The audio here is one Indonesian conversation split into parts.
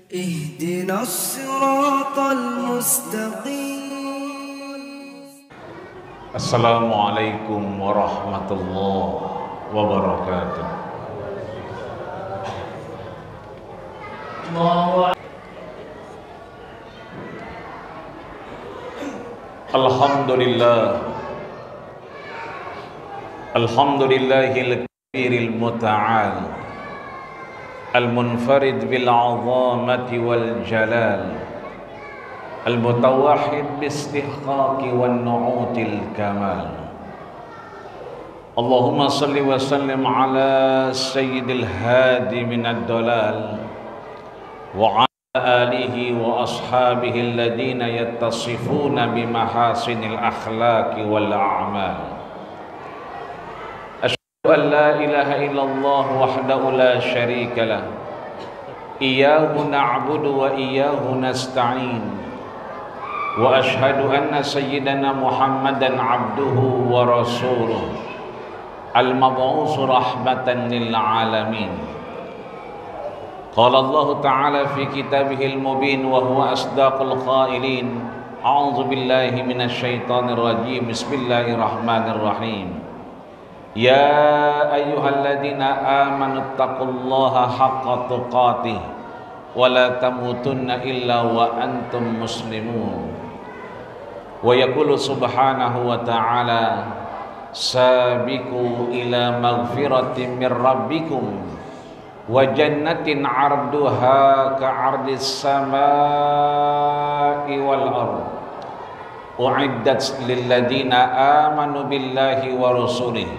اهدنا الصراط المستقيم. السلام عليكم ورحمة الله وبركاته. Alhamdulillahil kabiril muta'al al-munfarid bil 'azamati wal jalal al-mutawahhid bi istihqaqi wan nu'util kamal. Allahumma salli wa sallim ala sayyidil hadi minad dalal wa ala alihi wa ashabihi alladhina yattasifuna bi mahasinil akhlaqi wal a'mal. Asyhadu an la ilaha illallah wahdahu la syarika lah, iyyahu na'budu wa iyyahu nasta'in, wa asyhadu anna sayyidana Muhammadan abduhu wa rasuluh al-mab'uts rahmatan lil alamin. Qala Allah Ta'ala fi kitabihil mubin wa huwa asdaqul qailin. A'udzu billahi minasy syaithanir rajim. Bismillahirrahmanirrahim. Ya ayyuhalladzina amanu taqullaha haqqa tuqatih wa la tamutunna illa wa antum muslimun. Wa yaqulu subhanahu wa ta'ala, sabiqu ila maghfiratin mir rabbikum wa jannatin 'arduha ka'ardis samai wal ardh u'iddat lil ladzina amanu billahi wa rasulihi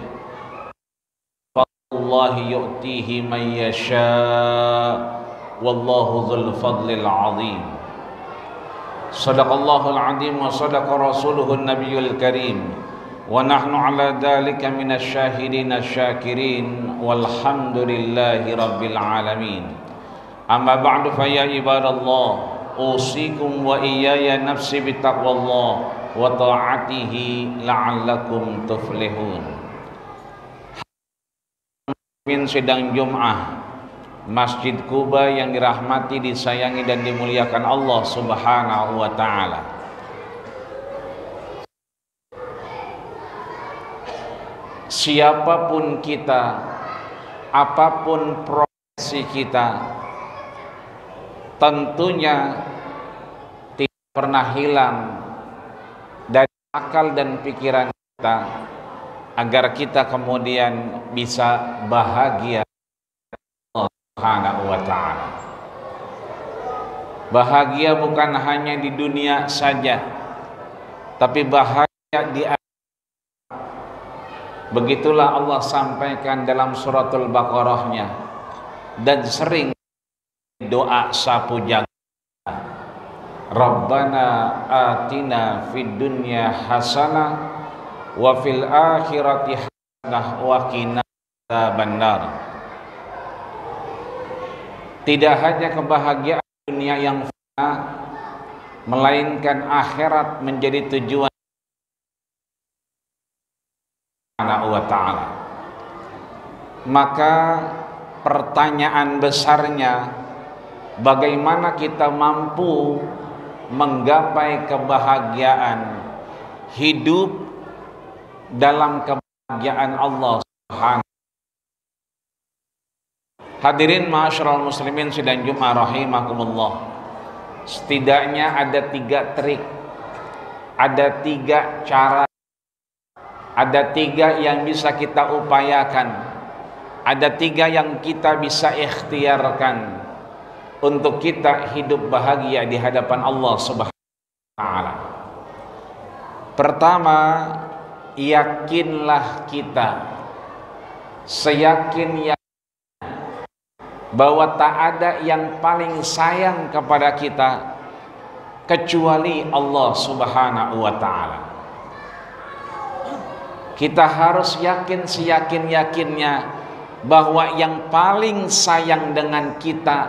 fallahi yu'tihi man yasha wallahu dzul fadlil 'adzim. Shadaqallahul 'adzim wa shadaqa rasuluhun nabiyyul karim wa nahnu ala dhalika minasy syahidin asy-syakirin walhamdulillahi rabbil alamin. Amma ba'du fa ya ibadallah, usikum wa iyaya nafsi bittaqwallah wa ta'atihi la'allakum tuflihun. Min sidang Jum'ah Masjid Kuba yang dirahmati, disayangi dan dimuliakan Allah Subhanahu wa ta'ala. Siapapun kita, apapun profesi kita, tentunya tidak pernah hilang dari akal dan pikiran kita agar kita kemudian bisa bahagia Allah Subhanahu wa ta'ala. Bahagia bukan hanya di dunia saja, tapi bahagia di akhirat. Begitulah Allah sampaikan dalam suratul Baqarah-nya, dan sering doa sapu jagat, Rabbana atina fid dunya hasanah wa fil akhirati hasanah wa qina adzabannar. Tidak hanya kebahagiaan dunia yang fana, melainkan akhirat menjadi tujuan Subhanahu wa ta'ala. Maka pertanyaan besarnya, bagaimana kita mampu menggapai kebahagiaan, hidup dalam kebahagiaan Allah Subhanahu. Hadirin ma'asyiral muslimin sidang Jumat rahimakumullah. Setidaknya ada 3 trik, ada 3 cara, ada 3 yang bisa kita upayakan, ada 3 yang kita bisa ikhtiarkan untuk kita hidup bahagia di hadapan Allah Subhanahu wa ta'ala. Pertama, yakinlah kita, seyakin bahwa tak ada yang paling sayang kepada kita kecuali Allah Subhanahu wa ta'ala. Kita harus yakin seyakin-yakinnya bahwa yang paling sayang dengan kita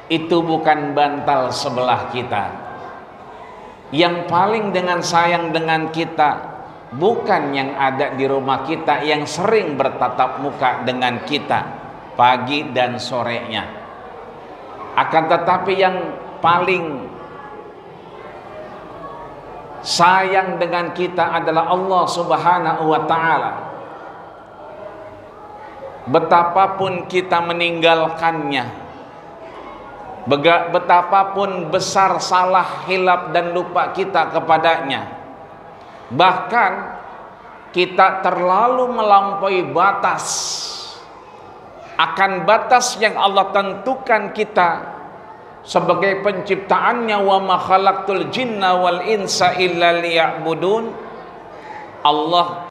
itu bukan bantal sebelah kita. Yang paling sayang dengan kita bukan yang ada di rumah kita, yang sering bertatap muka dengan kita pagi dan sorenya. Akan tetapi yang paling sayang dengan kita adalah Allah Subhanahu wa ta'ala. Betapapun kita meninggalkannya, betapapun besar salah, hilaf dan lupa kita kepadanya, bahkan kita terlalu melampaui batas, akan batas yang Allah tentukan kita sebagai penciptaannya, wa ma khalaqtul jinna wal insa illa liya'budun. Allah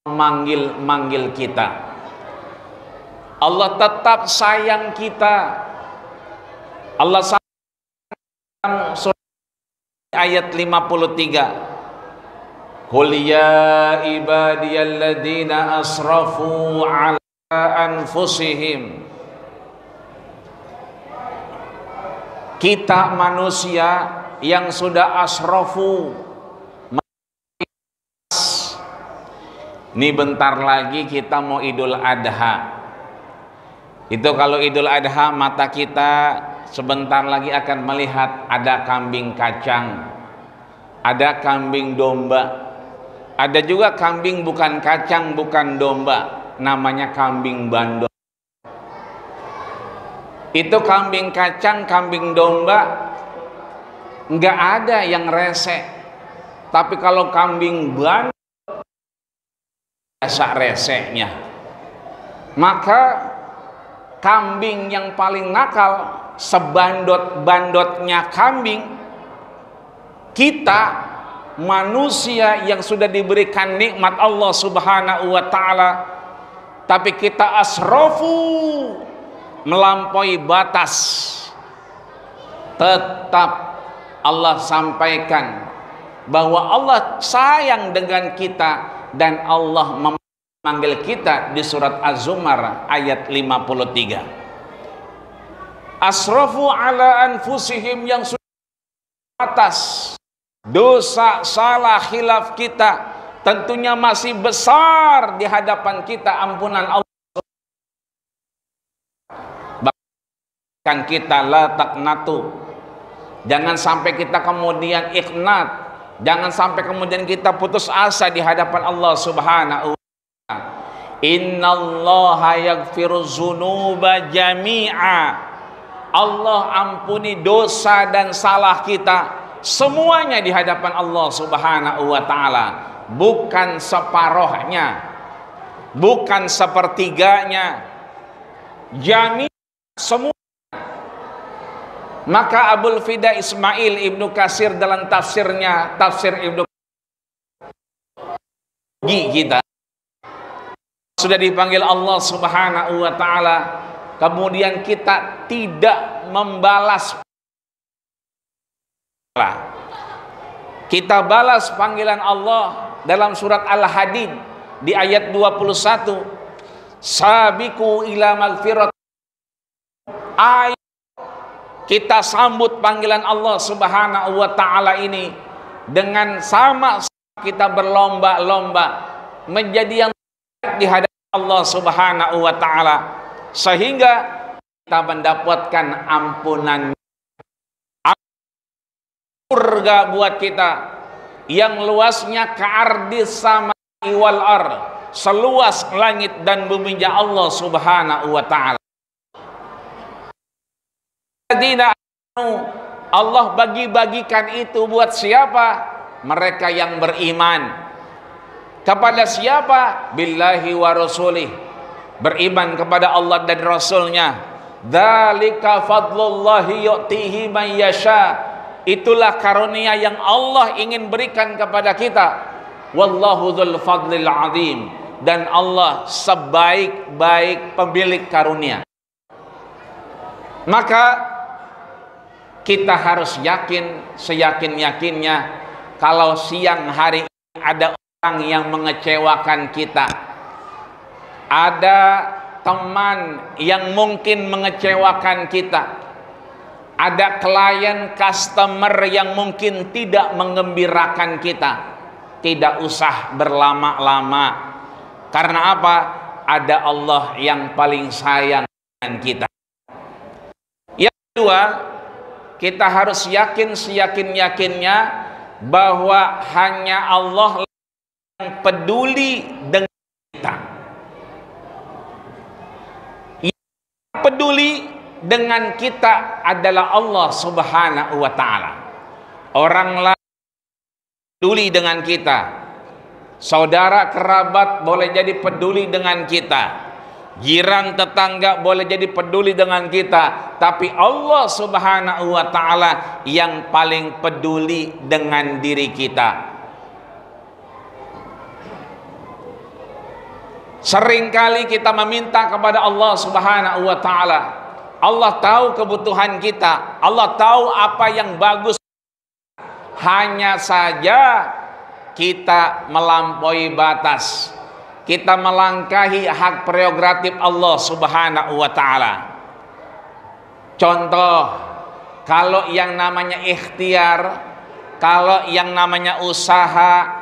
manggil kita, Allah tetap sayang kita. Allah sayang, surah ayat 53, qul ya ibadiyalladzina asrafu ala anfusihim. Kita manusia yang sudah asrafu, ini bentar lagi kita mau Idul Adha. Itu kalau Idul Adha mata kita sebentar lagi akan melihat ada kambing kacang, ada kambing domba, ada juga kambing bukan kacang, bukan domba, namanya kambing bandot. Itu kambing kacang, kambing domba, nggak ada yang rese. Tapi kalau kambing bandot, biasa resenya. Maka kambing yang paling nakal, sebandot-bandotnya kambing, kita manusia yang sudah diberikan nikmat Allah Subhanahu wa ta'ala, tapi kita asrafu, melampaui batas. Tetap Allah sampaikan bahwa Allah sayang dengan kita dan Allah memanggil kita di surat Az-Zumar ayat 53. Asrafu ala anfusihim, yang sudah batas dosa, salah, khilaf kita tentunya masih besar di hadapan kita. Ampunan Allah bahkan kita la taqnatu, jangan sampai kita kemudian iqnat, jangan sampai kemudian kita putus asa di hadapan Allah Subhanahu wa ta'ala. Innallaha yaghfiru dzunuba jami'a, Allah ampuni dosa dan salah kita semuanya di hadapan Allah Subhanahu wa ta'ala, bukan separohnya, bukan sepertiganya, jami' semua. Maka Abul Fida Ismail Ibnu Katsir dalam tafsirnya, tafsir Ibnu kita sudah dipanggil Allah Subhanahu wa ta'ala, kemudian kita tidak membalas, kita balas panggilan Allah dalam surat Al-Hadid di ayat 21, sabiqu ila magfirat. Ayat kita sambut panggilan Allah Subhanahu wa ta'ala ini dengan sama kita berlomba-lomba menjadi yang baik di hadapan Allah Subhanahu wa ta'ala, sehingga kita mendapatkan ampunan surga buat kita yang luasnya ka'ardis sama wal ar, seluas langit dan buminya Allah Subhanahu wa ta'ala. Allah bagi-bagikan itu buat siapa? Mereka yang beriman. Kepada siapa? Billahi wa rasulih, beriman kepada Allah dan Rasulnya. Dzalika fadlullahi yu'tihi man yasha, itulah karunia yang Allah ingin berikan kepada kita. Wallahu dzul fadlil azim, dan Allah sebaik-baik pemilik karunia. Maka kita harus yakin, seyakin-yakinnya, kalau siang hari ini ada orang yang mengecewakan kita, ada teman yang mungkin mengecewakan kita, ada klien, customer yang mungkin tidak menggembirakan kita, tidak usah berlama-lama. Karena apa? Ada Allah yang paling sayang dengan kita. Kedua, kita harus yakin seyakin-yakinnya bahwa hanya Allah yang peduli dengan kita. Yang peduli dengan kita adalah Allah Subhanahu wa ta'ala. Orang lain peduli dengan kita. Saudara kerabat boleh jadi peduli dengan kita. Jiran tetangga boleh jadi peduli dengan kita, tapi Allah Subhanahu wa ta'ala yang paling peduli dengan diri kita. Seringkali kita meminta kepada Allah Subhanahu wa ta'ala. Allah tahu kebutuhan kita, Allah tahu apa yang bagus. Hanya saja kita melampaui batas, kita melangkahi hak prerogatif Allah Subhanahu wa ta'ala. Contoh, kalau yang namanya ikhtiar, kalau yang namanya usaha,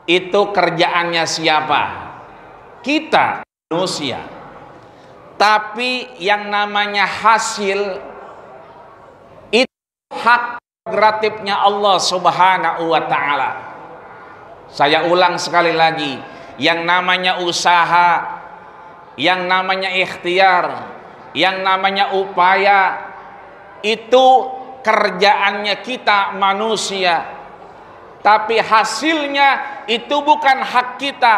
itu kerjaannya siapa? Kita, manusia. Tapi yang namanya hasil, itu hak prerogatifnya Allah Subhanahu wa ta'ala. Saya ulang sekali lagi, yang namanya usaha, yang namanya ikhtiar, yang namanya upaya, itu kerjaannya kita manusia. Tapi hasilnya itu bukan hak kita.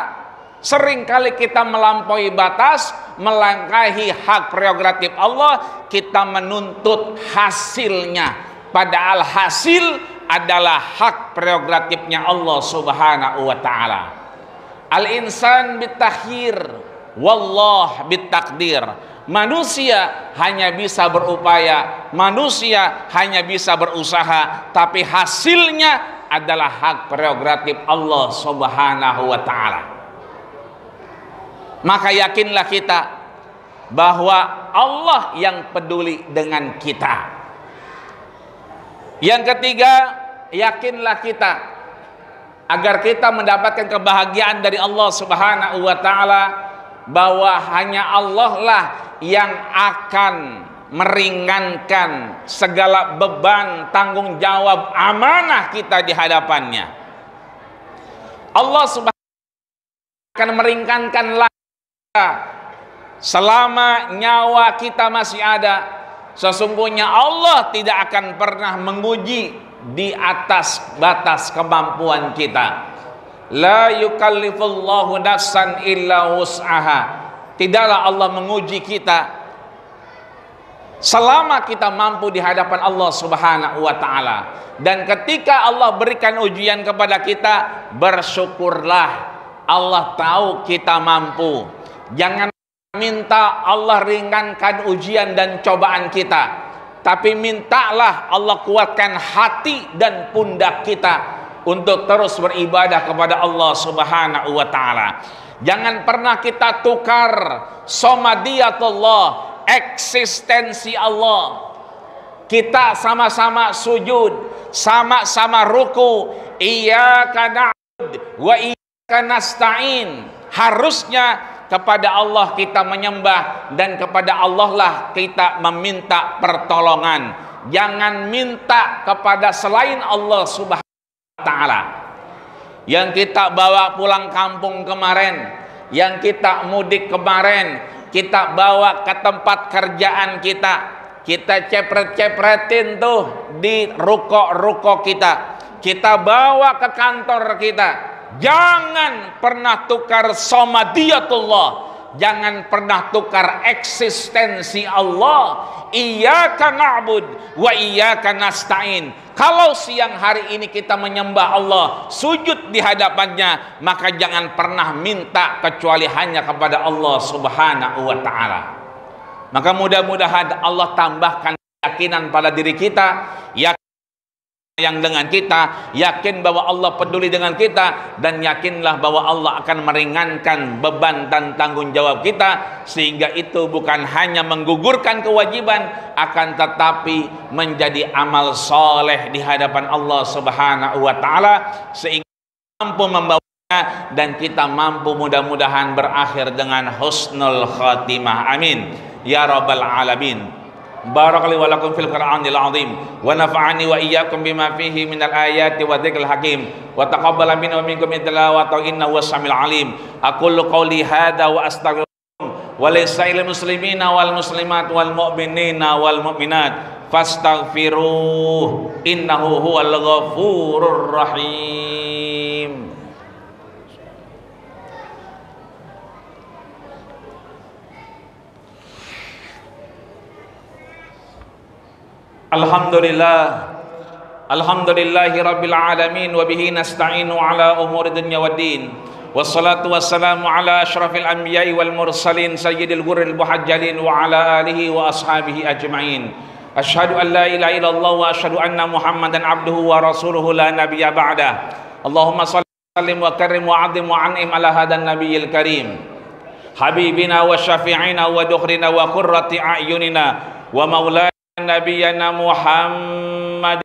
Seringkali kita melampaui batas, melangkahi hak prerogatif Allah, kita menuntut hasilnya. Padahal hasil adalah hak prerogatifnya Allah Subhanahu wa ta'ala. Al-insan bitakhir, wallah bitakdir. Manusia hanya bisa berupaya, manusia hanya bisa berusaha, tapi hasilnya adalah hak prerogatif Allah Subhanahu wa ta'ala. Maka yakinlah kita bahwa Allah yang peduli dengan kita. Yang ketiga, yakinlah kita agar kita mendapatkan kebahagiaan dari Allah Subhanahu wa ta'ala, bahwa hanya Allah lah yang akan meringankan segala beban, tanggung jawab, amanah kita di hadapannya. Allah Subhanahu wa ta'ala akan meringankan selama nyawa kita masih ada. Sesungguhnya Allah tidak akan pernah menguji di atas batas kemampuan kita. La yukallifullahu nafsan illa wus'aha. Tidaklah Allah menguji kita selama kita mampu di hadapan Allah Subhanahu wa ta'ala. Dan ketika Allah berikan ujian kepada kita, bersyukurlah. Allah tahu kita mampu. Jangan minta Allah ringankan ujian dan cobaan kita, tapi mintalah Allah kuatkan hati dan pundak kita untuk terus beribadah kepada Allah Subhanahu wa ta'ala. Jangan pernah kita tukar somadiyatullah, eksistensi Allah. Kita sama-sama sujud, sama-sama ruku, iyyaka na'budu wa iyyaka nasta'in. Harusnya kepada Allah kita menyembah, dan kepada Allah lah kita meminta pertolongan. Jangan minta kepada selain Allah Subhanahu wa ta'ala. Yang kita bawa pulang kampung kemarin, yang kita mudik kemarin, kita bawa ke tempat kerjaan kita, kita cepret-cepretin tuh di ruko-ruko kita bawa ke kantor kita. Jangan pernah tukar somadiyatullah, jangan pernah tukar eksistensi Allah. Iyyaka na'budu wa iyyaka nasta'in. Kalau siang hari ini kita menyembah Allah, sujud di hadapannya, maka jangan pernah minta kecuali hanya kepada Allah Subhanahu wa ta'ala. Maka mudah-mudahan Allah tambahkan keyakinan pada diri kita, yang dengan kita, yakin bahwa Allah peduli dengan kita, dan yakinlah bahwa Allah akan meringankan beban dan tanggung jawab kita, sehingga itu bukan hanya menggugurkan kewajiban, akan tetapi menjadi amal soleh di hadapan Allah Subhanahu wa ta'ala, sehingga mampu membawanya dan kita mampu mudah-mudahan berakhir dengan husnul khatimah. Amin ya rabbal alamin. Barakallahu wa lakum fil Qur'anil azim wa nafa'ani wa iyyakum bima fihi minal ayati wa dzikril hakim wa taqabbala minna wa minkum tilawata innahu was-samiul alim. Aqulu qawli hadza wa astaghfirullaha wa lisa'il muslimina wal muslimat wal mu'minina wal mu'minat fastaghfiruh innahu huwal ghafurur rahim. Alhamdulillahi rabbil alamin wa bihi nasta'inu ala umuri dunya waddin wassalatu wassalamu ala asyrafil anbiya'i wal mursalin sayyidil ghurril muhajjalin wa ala alihi wa ashabihi ajma'in. Asyhadu an la ilaha illallah wa asyhadu anna Muhammadan abduhu wa rasuluhu la nabiyya ba'dah. Allahumma shalli wa karrim wa 'azzim wa an'im ala hadan nabiyil karim habibina wa syafi'ina wa dukhrina wa qurrati a'yunina wa maulana Nabiyana Muhammad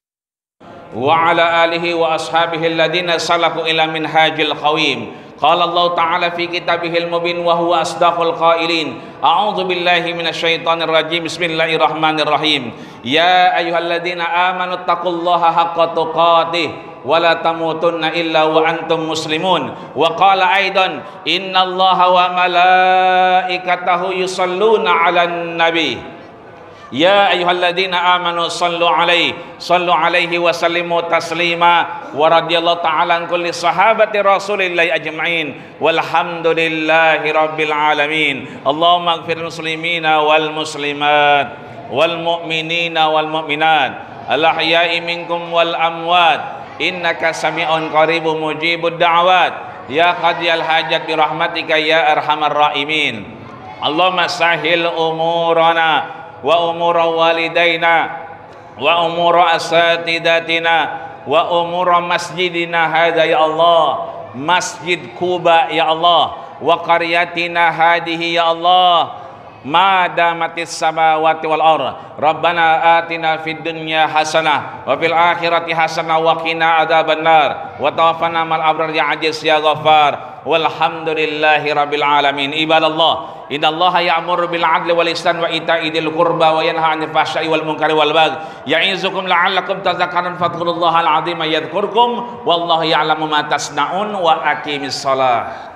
wa ala alihi wa ashabihi alladhina salaku ila minhajil qawim. Qala Allah ta'ala fi kitabihil mubin wa huwa asdaqul qailin. A'udzu billahi minasyaitonir rajim. Bismillahirrahmanirrahim. Ya ayyuhalladzina amanu taqullaha haqqa tuqatih wa la tamutunna illa wa antum muslimun. Wa qala aidan innallaha wa malaikatahu yusalluna 'alan nabi. Ya ayyuhalladzina amanu sallu alaihi wa sallimu taslima wa radhiyallahu ta'ala an kulli sahabati rasulillahi ajma'in walhamdulillahi rabbil alamin. Allahumma ighfir muslimina wal muslimat wal mu'minina wal mu'minat al ahya'i minkum wal amwat innaka sami'un qaribun mujibud da'wat ya qadiyal hajat bi rahmatika ya arhamar rahimin. Allahumma sahhil umurana wa umura walidaina wa umura asatidatina wa umura masjidina hadza ya Allah, Masjid Kuba ya Allah, wa qaryatina hadihi ya Allah, ma damatis samawati wal ardh. Rabbana atina fid dunya hasanah wa fil akhirati hasanah wa qina adzabannar wa tawaffana mal abrar ya aziz ya ghaffar walhamdulillahi rabbil alamin. Ibadallah, innallaha ya'muru bil 'adli wal ihsan wa ita'i dzil qurba wa yanha 'anil fahsya'i wal munkari wal baghi ya'izukum la'allakum tadhakkarun fadhkurullahal 'azima yadhkurkum wallahu ya'lamu ma tasna'un wa aqimis shalah.